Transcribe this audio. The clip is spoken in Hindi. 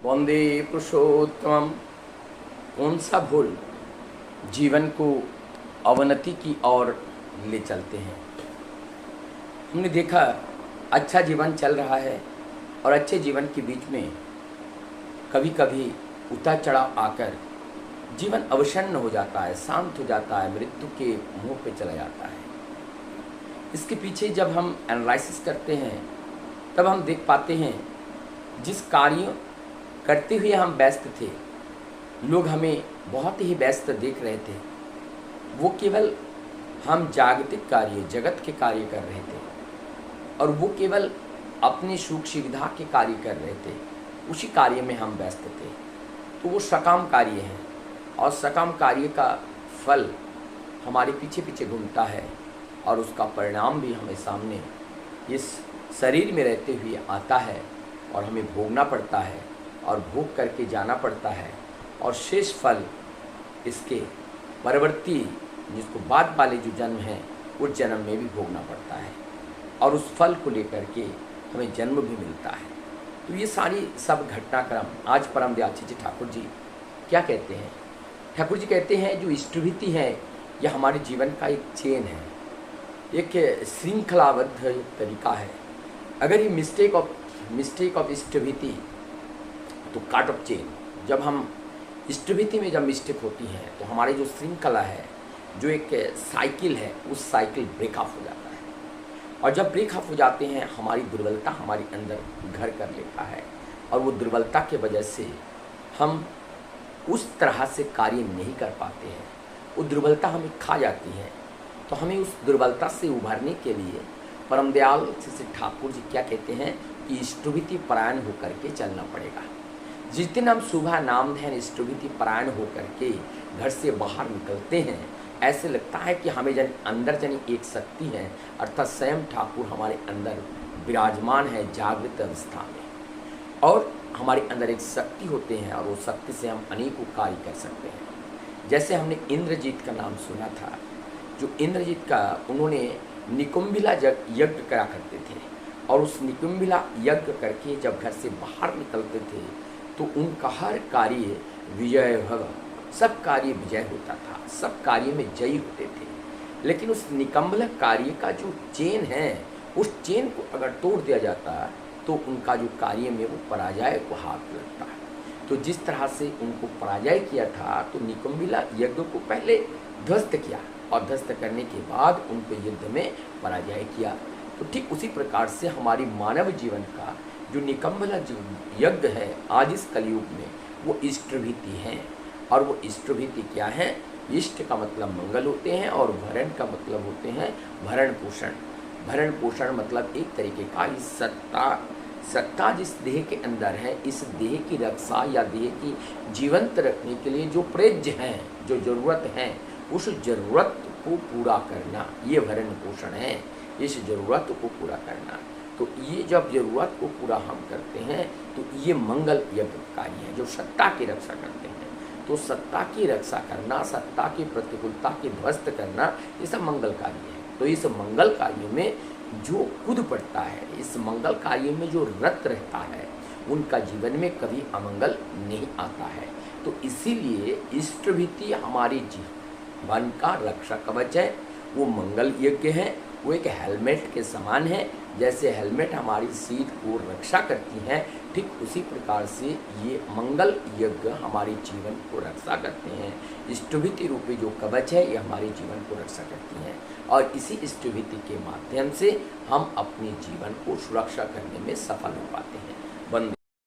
वंदे पुरुषोत्तम। कौन सा भूल जीवन को अवनति की ओर ले चलते हैं। हमने देखा अच्छा जीवन चल रहा है और अच्छे जीवन के बीच में कभी कभी उतार चढ़ाव आकर जीवन अवसन्न हो जाता है, शांत हो जाता है, मृत्यु के मुंह पे चला जाता है। इसके पीछे जब हम एनालिसिस करते हैं तब हम देख पाते हैं जिस कार्य करते हुए हम व्यस्त थे, लोग हमें बहुत ही व्यस्त देख रहे थे, वो केवल हम जागतिक कार्य, जगत के कार्य कर रहे थे और वो केवल अपनी सुख सुविधा के कार्य कर रहे थे, उसी कार्य में हम व्यस्त थे। तो वो सकाम कार्य है और सकाम कार्य का फल हमारे पीछे पीछे घूमता है और उसका परिणाम भी हमें सामने इस शरीर में रहते हुए आता है और हमें भोगना पड़ता है और भोग करके जाना पड़ता है और शेष फल इसके परवर्ती जिसको बाद वाले जो जन्म है उस जन्म में भी भोगना पड़ता है और उस फल को लेकर के हमें जन्म भी मिलता है। तो ये सारी सब घटनाक्रम आज परम दयाल जी ठाकुर जी क्या कहते हैं। ठाकुर जी कहते हैं जो इष्टभीति है यह हमारे जीवन का एक चेन है, एक श्रृंखलाबद्ध एक तरीका है। अगर ये मिस्टेक ऑफ इष्टभीति तो काट ऑफ चेन, जब हम इष्टभीति में जब मिस्टेक होती है तो हमारी जो श्रृंखला है, जो एक साइकिल है, उस साइकिल ब्रेक ऑफ हो जाता है और जब ब्रेक ऑफ हो जाते हैं हमारी दुर्बलता हमारे अंदर घर कर लेता है और वो दुर्बलता के वजह से हम उस तरह से कार्य नहीं कर पाते हैं, वो दुर्बलता हमें खा जाती है। तो हमें उस दुर्बलता से उभरने के लिए परम दयाल श्री ठाकुर जी क्या कहते हैं कि इष्टभीति परायण होकर के चलना पड़ेगा। जिस दिन हम सुबह नाम ध्यान इष्टभीति परायण होकर के घर से बाहर निकलते हैं, ऐसे लगता है कि हमें जन अंदर जन एक शक्ति है, अर्थात स्वयं ठाकुर हमारे अंदर विराजमान है जागृत अवस्था में और हमारे अंदर एक शक्ति होते हैं और वो शक्ति से हम अनेकों कार्य कर सकते हैं। जैसे हमने इंद्रजीत का नाम सुना था, जो इंद्रजीत का उन्होंने निकुंभिला यज्ञ करा करते थे और उस निकुंभिला यज्ञ करके जब घर से बाहर निकलते थे तो उनका हर कार्य विजय भव, सब कार्य विजय होता था, सब कार्य में जयी होते थे। लेकिन उस निकम्बल कार्य का जो चेन है, उस चेन को अगर तोड़ दिया जाता तो उनका जो कार्य में वो पराजय को हाथ लगता है। तो जिस तरह से उनको पराजय किया था तो निकुंभिला यज्ञ को पहले ध्वस्त किया और ध्वस्त करने के बाद उनको युद्ध में पराजय किया। तो ठीक उसी प्रकार से हमारी मानव जीवन का जो निकम्बला यज्ञ है आज इस कलयुग में वो इष्टभीति है। और वो इष्टभीति क्या है? इष्ट का मतलब मंगल होते हैं और भरण का मतलब होते हैं भरण पोषण। भरण पोषण मतलब एक तरीके का इस सत्ता जिस देह के अंदर है, इस देह की रक्षा या देह की जीवंत रखने के लिए जो प्रयोज्य हैं, जो जरूरत है, उस जरूरत को पूरा करना, ये भरण पोषण है। इस जरूरत को पूरा करना, तो ये जब जरूरत को पूरा हम करते हैं तो ये मंगल यज्ञ कार्य है जो सत्ता की रक्षा करते हैं। तो सत्ता की रक्षा करना, सत्ता की प्रतिकूलता की ध्वस्त करना, ये सब मंगल कार्य है। तो इस मंगल कार्य में जो कूद पड़ता है, इस मंगल कार्य में जो रत रहता है, उनका जीवन में कभी अमंगल नहीं आता है। तो इसीलिए इष्टभीति हमारी जीवन का रक्षा कवच है, वो मंगल यज्ञ है। वो एक हेलमेट के समान है, जैसे हेलमेट हमारी सीट को रक्षा करती है, ठीक उसी प्रकार से ये मंगल यज्ञ हमारे जीवन को रक्षा करते हैं। इष्टभीति रूपी जो कवच है ये हमारे जीवन को रक्षा करती हैं और इसी इष्टभीति के माध्यम से हम अपने जीवन को सुरक्षा करने में सफल हो पाते हैं।